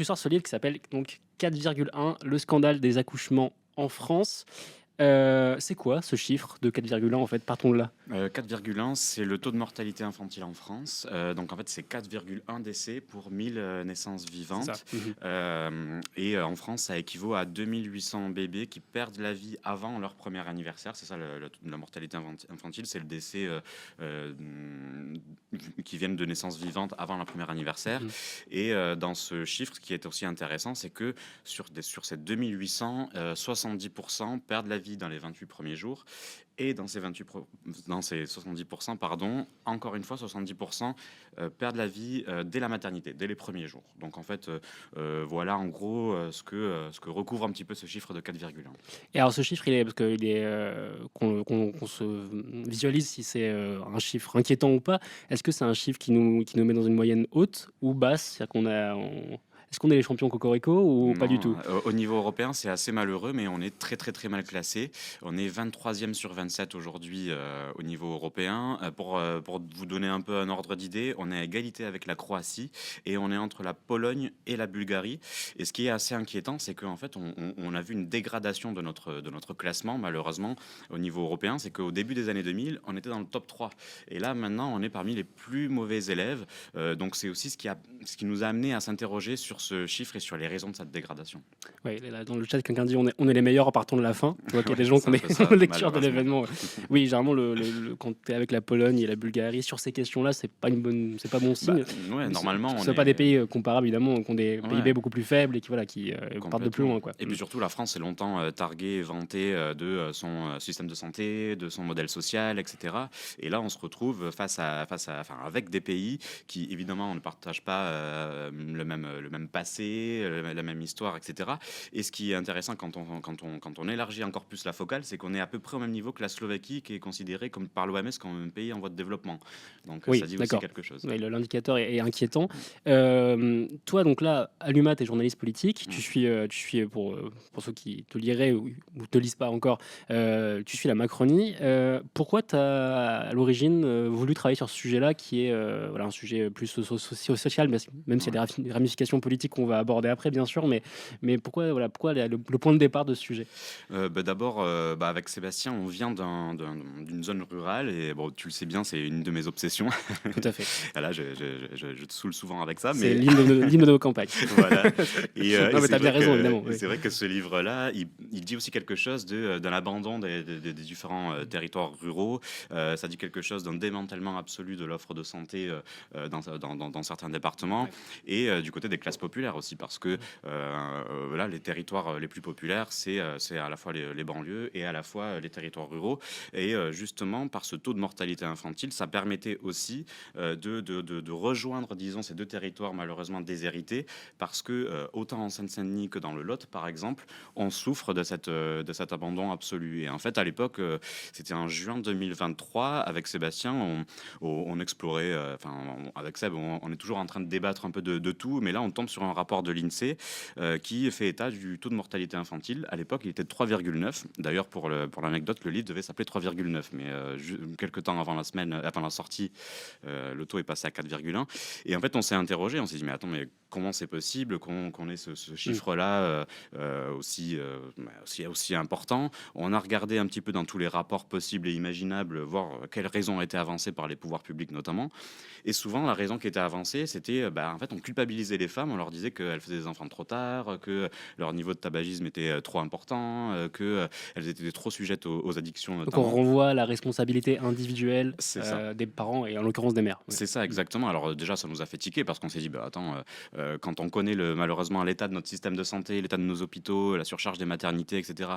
tu sors ce livre qui s'appelle donc 4,1, le scandale des accouchements en France. C'est quoi ce chiffre de 4,1 en fait? Partons de là. 4,1, c'est le taux de mortalité infantile en France. Donc en fait, c'est 4,1 décès pour 1000 naissances C'est ça. vivantes. Mmh. Et en France, ça équivaut à 2800 bébés qui perdent la vie avant leur premier anniversaire. C'est ça, le taux de la mortalité infantile, c'est le décès euh, qui viennent de naissances vivantes avant leur premier anniversaire. Mmh. Et dans ce chiffre, ce qui est aussi intéressant, c'est que sur ces 2800, 70% perdent la vie dans les 28 premiers jours. Et dans ces 70%, pardon, encore une fois, 70% perdent la vie dès la maternité, dès les premiers jours. Donc en fait, voilà en gros ce que recouvre un petit peu ce chiffre de 4,1. Et alors ce chiffre, il est parce qu'il est, qu'on se visualise si c'est, un chiffre inquiétant ou pas. Est-ce que c'est un chiffre qui nous met dans une moyenne haute ou basse? C'est-à-dire est-ce qu'on est les champions cocorico ou pas du Non, tout? au niveau européen, c'est assez malheureux, mais on est très très très mal classé. On est 23e sur 27 aujourd'hui au niveau européen. Pour vous donner un peu un ordre d'idée, on est à égalité avec la Croatie et on est entre la Pologne et la Bulgarie. Et ce qui est assez inquiétant, c'est qu'en fait, on a vu une dégradation de notre classement, malheureusement, au niveau européen. C'est qu'au début des années 2000, on était dans le top 3. Et là, maintenant, on est parmi les plus mauvais élèves. Donc c'est aussi ce qui nous a amené à s'interroger sur ce chiffre et sur les raisons de cette dégradation. Ouais, là, dans le chat, quelqu'un dit on est les meilleurs en partant de la fin. Tu vois qu'il y a des Ouais, gens qui c'est ont un des peu ça, lectures de malheureusement. l'événement. Oui, généralement, quand tu es avec la Pologne et la Bulgarie sur ces questions-là, c'est pas bon Bah, signe. ouais, normalement, Ce ne on sont pas des est. pays comparables, évidemment, qui ont des PIB Ouais, beaucoup plus faibles et qui partent de plus complètement. loin. Quoi. Et puis surtout, la France est longtemps targuée et vantée de son système de santé, de son modèle social, etc. Et là, on se retrouve enfin, avec des pays qui, évidemment, ne partagent pas le même passé, la même histoire, etc. Et ce qui est intéressant quand on élargit encore plus la focale, c'est qu'on est à peu près au même niveau que la Slovaquie, qui est considérée comme, par l'OMS comme un pays en voie de développement. Donc ça Oui, dit aussi d'accord. quelque chose. Ouais, l'indicateur est inquiétant. Toi, donc là, Aluma, tu es journaliste politique. Mm. Tu suis pour ceux qui te liraient ou te lisent pas encore, tu suis la Macronie. Pourquoi tu as, à l'origine, voulu travailler sur ce sujet-là, qui est voilà, un sujet plus social, même s'il y a Ouais. des ramifications politiques qu'on va aborder après, bien sûr, mais pourquoi le point de départ de ce sujet? D'abord, avec Sébastien, on vient d'une zone rurale et bon, tu le sais bien, c'est une de mes obsessions. Tout à fait. Voilà, je te saoule souvent avec ça, C'est mais l'hymne de nos campagnes. voilà. Et Non, mais tu c'est as bien vrai raison, que évidemment. Oui. ce livre-là, il dit aussi quelque chose de l'abandon des différents territoires ruraux. Ça dit quelque chose d'un démantèlement absolu de l'offre de santé dans certains départements Ouais. et du côté des classes populaires aussi, parce que voilà, les territoires les plus populaires, c'est à la fois les banlieues et à la fois les territoires ruraux. Et justement, par ce taux de mortalité infantile, ça permettait aussi de rejoindre, disons, ces deux territoires malheureusement déshérités, parce que autant en Seine-Saint-Denis que dans le Lot, par exemple, on souffre de cet abandon absolu. Et en fait, à l'époque, c'était en juin 2023, avec Sébastien, on explorait, avec Seb, on est toujours en train de débattre un peu de tout, mais là, on tombe sur un rapport de l'INSEE qui fait état du taux de mortalité infantile. À l'époque, il était de 3,9. D'ailleurs, pour l'anecdote, le livre devait s'appeler 3,9, mais quelques temps avant la sortie, le taux est passé à 4,1. Et en fait, on s'est interrogé, on s'est dit, mais attends, mais comment c'est possible qu'on ait ce Mm. chiffre-là aussi important? On a regardé un petit peu dans tous les rapports possibles et imaginables, voir quelles raisons étaient avancées par les pouvoirs publics notamment. Et souvent, la raison qui était avancée, c'était, en fait, on culpabilisait les femmes, on leur disait qu'elles faisaient des enfants trop tard, que leur niveau de tabagisme était trop important, qu'elles étaient trop sujettes aux addictions Donc on notamment. renvoie à la responsabilité individuelle C'est ça. des parents et en l'occurrence des mères. Ouais. C'est ça, Mm. exactement. Alors déjà, ça nous a fait tiquer parce qu'on s'est dit, attends, quand on connaît malheureusement l'état de notre système de santé, l'état de nos hôpitaux, la surcharge des maternités, etc.,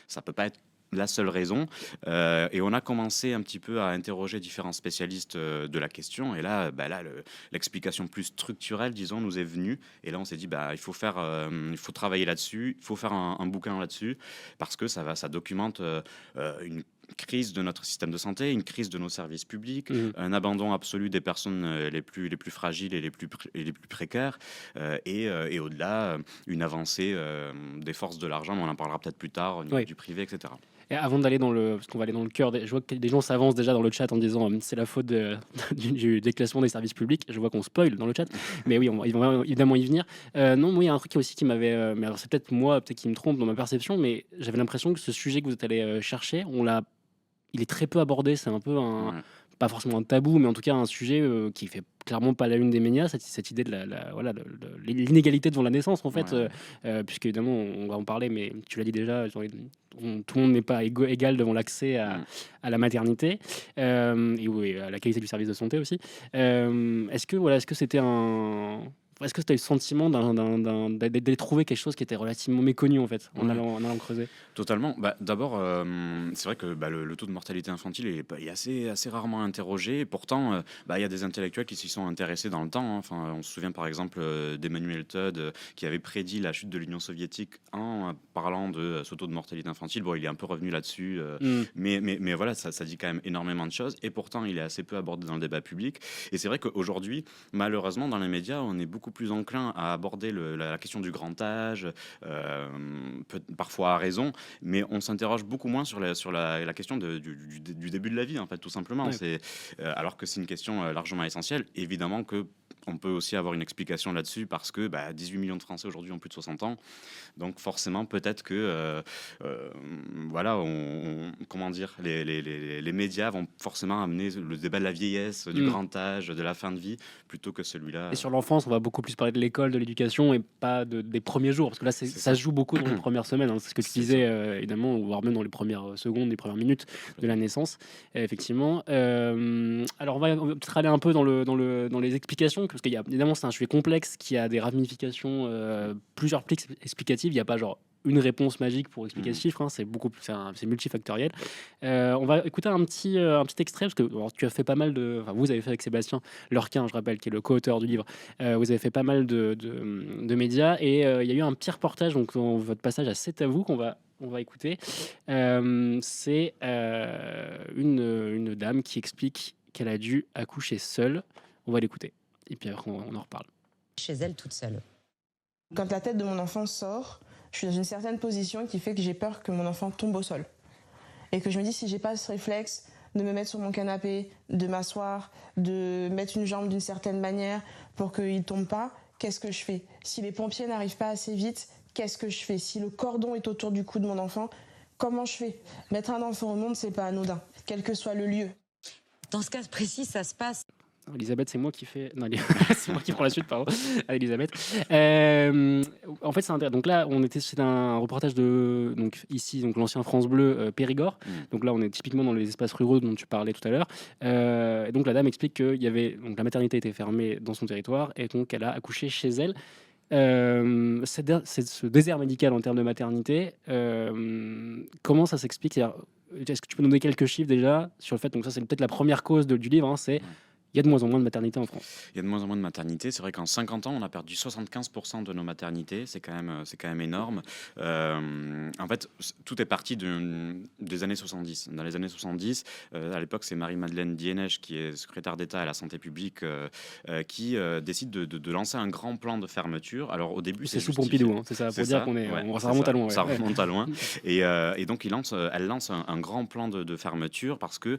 ça peut pas être la seule raison. Et on a commencé un petit peu à interroger différents spécialistes de la question. Et là, l'explication plus structurelle, disons, nous est venue. Et là, on s'est dit, il faut travailler là-dessus, il faut faire un bouquin là-dessus, parce que ça documente une crise de notre système de santé, une crise de nos services publics, Mhm. un abandon absolu des personnes les plus fragiles et et les plus précaires, et au-delà, une avancée des forces de l'argent, mais on en parlera peut-être plus tard au niveau Oui. du privé, etc. Et avant d'aller parce qu'on va aller dans le cœur, je vois que des gens s'avancent déjà dans le chat en disant c'est la faute du déclassement des services publics. Je vois qu'on spoil dans le chat, mais oui, ils vont évidemment y venir. Non, moi, il y a un truc aussi qui m'avait. Mais alors, c'est peut-être moi, peut-être qui me trompe dans ma perception, mais j'avais l'impression que ce sujet que vous êtes allé chercher, il est très peu abordé. C'est un peu Ouais, pas forcément un tabou, mais en tout cas un sujet qui fait clairement pas la une des médias. Cette idée de voilà, l'inégalité devant la naissance, en fait, ouais. puisque évidemment, on va en parler, mais tu l'as dit déjà, tout le monde n'est pas égal devant l'accès Mmh. à la maternité et oui, à la qualité du service de santé aussi. Est-ce que c'était un. Est-ce que tu as eu le sentiment d'aller trouver quelque chose qui était relativement méconnu en fait, Ouais. en allant creuser? Totalement. Bah, d'abord, c'est vrai que bah, le taux de mortalité infantile est assez rarement interrogé. Et pourtant, bah, il y a des intellectuels qui s'y sont intéressés dans le temps, hein. Enfin, on se souvient par exemple d'Emmanuel Todd qui avait prédit la chute de l'Union soviétique en parlant de ce taux de mortalité infantile. Bon, il est un peu revenu là-dessus, Mmh. mais voilà, ça dit quand même énormément de choses. Et pourtant, il est assez peu abordé dans le débat public. Et c'est vrai qu'aujourd'hui, malheureusement, dans les médias, on est beaucoup plus enclin à aborder la question du grand âge, parfois à raison, mais on s'interroge beaucoup moins sur la question du début de la vie, en fait, tout simplement. Ouais. Alors que c'est une question largement essentielle. Évidemment que on peut aussi avoir une explication là-dessus parce que 18 millions de Français aujourd'hui ont plus de 60 ans. Donc forcément, peut-être que euh, voilà, comment dire, les médias vont forcément amener le débat de la vieillesse, du Mmh. grand âge, de la fin de vie, plutôt que Et celui-là. sur l'enfance, on va beaucoup plus parler de l'école, de l'éducation et pas des premiers jours. Parce que là, C'est ça ça. se joue beaucoup dans les premières semaines, hein. C'est ce que tu C'est ça. disais, évidemment, voire même dans les premières secondes, les premières minutes de la Complètement. naissance, effectivement. Alors, on va peut-être aller un peu dans les explications, parce qu'il y a, évidemment, c'est un sujet complexe qui a des ramifications, plusieurs pics explicatives. Il n'y a pas genre une réponse magique pour expliquer ce Mhm. chiffre, hein. C'est beaucoup plus, c'est multifactoriel. On va écouter un petit extrait, parce que alors, tu as fait pas mal enfin, vous avez fait avec Sébastien Lorquin, je rappelle, qui est le co-auteur du livre. Vous avez fait pas mal de médias et il y a eu un petit reportage donc dans votre passage à C'est à vous on va écouter. C'est une dame qui explique qu'elle a dû accoucher seule. On va l'écouter et puis après on en reparle. Chez elle toute seule. Quand la tête de mon enfant sort, je suis dans une certaine position qui fait que j'ai peur que mon enfant tombe au sol. Et que je me dis, si j'ai pas ce réflexe de me mettre sur mon canapé, de m'asseoir, de mettre une jambe d'une certaine manière pour qu'il tombe pas, qu'est-ce que je fais? Si les pompiers n'arrivent pas assez vite, qu'est-ce que je fais? Si le cordon est autour du cou de mon enfant, comment je fais? Mettre un enfant au monde, c'est pas anodin, quel que soit le lieu. Dans ce cas précis, ça se passe. Elisabeth, c'est moi qui fais. Non, c'est moi qui prends la suite, pardon. Ah, Elisabeth. En fait, c'est intéressant. Donc là, c'est un reportage de donc ici, donc l'ancien France Bleu Périgord. Mhm. Donc là, on est typiquement dans les espaces ruraux dont tu parlais tout à l'heure. Et donc la dame explique qu'il y avait donc la maternité était fermée dans son territoire et donc elle a accouché chez elle. C'est ce désert médical en termes de maternité. Comment ça s'explique? Est-ce que tu peux nous donner quelques chiffres déjà sur le fait, donc ça c'est peut-être la première cause du livre, hein, c'est Ouais. il y a de moins en moins de maternité en France. Il y a de moins en moins de maternités. C'est vrai qu'en 50 ans, on a perdu 75% de nos maternités. C'est quand même énorme. En fait, tout est parti des années 70. Dans les années 70, à l'époque, c'est Marie-Madeleine Dienesch, qui est secrétaire d'État à la santé publique, qui décide de lancer un grand plan de fermeture. Alors, au début, C'est c'est sous justifié. Pompidou, hein, c'est ça, C'est pour dire ça, qu'on est, ouais, ça c'est remonte à ça. loin. Ça Ouais. remonte à loin. Et donc, elle lance un grand plan de fermeture parce que,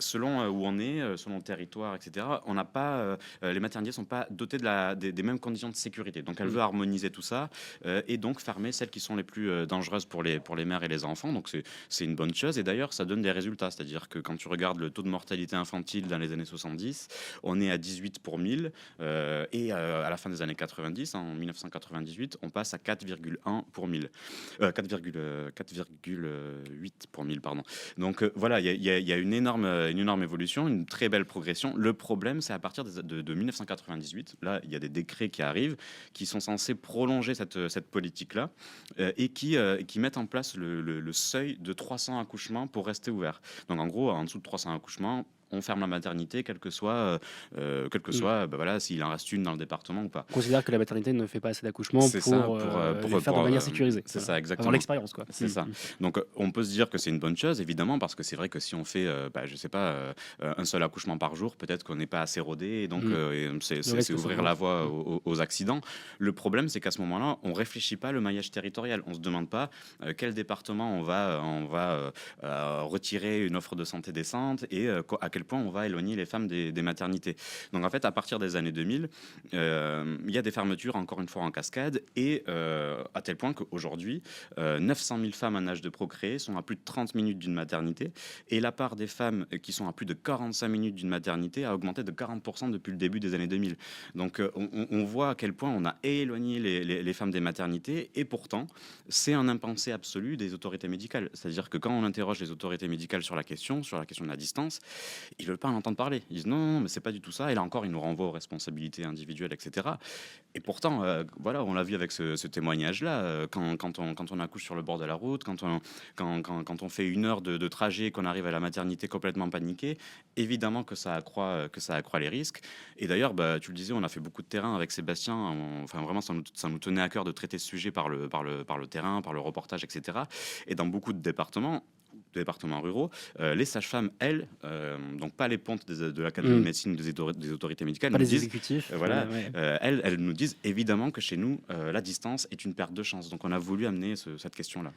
selon où on est, selon le territoire, etc., on n'a pas les maternités ne sont pas dotées des mêmes conditions de sécurité. Donc elle Mm. veut harmoniser tout ça et donc fermer celles qui sont les plus dangereuses pour les mères et les enfants. Donc c'est une bonne chose. Et d'ailleurs, ça donne des résultats. C'est-à-dire que quand tu regardes le taux de mortalité infantile dans les années 70, on est à 18 pour 1000. Et à la fin des années 90, en 1998, on passe à 4,1 pour 1000. 4,8 pour 1000, pardon. Donc voilà, il y a une énorme évolution, une très belle progression. Le problème, c'est à partir de 1998, là, il y a des décrets qui arrivent, qui sont censés prolonger cette politique-là, et qui mettent en place le seuil de 300 accouchements pour rester ouvert. Donc en gros, en dessous de 300 accouchements, on ferme la maternité, voilà, s'il en reste une dans le département ou pas. On considère que la maternité ne fait pas assez d'accouchements C'est ça, pour les faire de manière sécurisée. c'est Voilà. ça, exactement. Avoir l'expérience, quoi. C'est ça. Donc, on peut se dire que c'est une bonne chose, évidemment, parce que c'est vrai que si on fait, je sais pas, un seul accouchement par jour, peut-être qu'on n'est pas assez rodé, et donc c'est ouvrir la voie aux accidents. Le problème, c'est qu'à ce moment-là, on réfléchit pas le maillage territorial. On se demande pas quel département on va retirer une offre de santé décente et à quel point on va éloigner les femmes des maternités. Donc, en fait, à partir des années 2000, il y a des fermetures, encore une fois, en cascade, et à tel point qu'aujourd'hui, 900 000 femmes en âge de procréer sont à plus de 30 minutes d'une maternité, et la part des femmes qui sont à plus de 45 minutes d'une maternité a augmenté de 40% depuis le début des années 2000. Donc on voit à quel point on a éloigné les femmes des maternités, et pourtant c'est un impensé absolu des autorités médicales. C'est-à-dire que quand on interroge les autorités médicales sur la question de la distance, ils ne veulent pas en entendre parler. Ils disent non, mais c'est pas du tout ça, et là encore ils nous renvoient aux responsabilités individuelles, etc. Et pourtant, voilà, on l'a vu avec ce témoignage-là, quand on accouche sur le bord de la route, quand on fait 1 heure de trajet, qu'on arrive à la maternité complètement paniqué, évidemment que ça accroît les risques. Et d'ailleurs, tu le disais, on a fait beaucoup de terrain avec Sébastien. Enfin, vraiment, ça nous tenait à cœur de traiter ce sujet par le terrain, par le reportage, etc. Et dans beaucoup de départements ruraux, les sages-femmes, elles, donc pas les pontes de l'Académie de médecine ou des autorités médicales, Pas nous les disent, exécutifs. elles nous disent évidemment que chez nous, la distance est une perte de chance. Donc on a voulu amener cette question-là.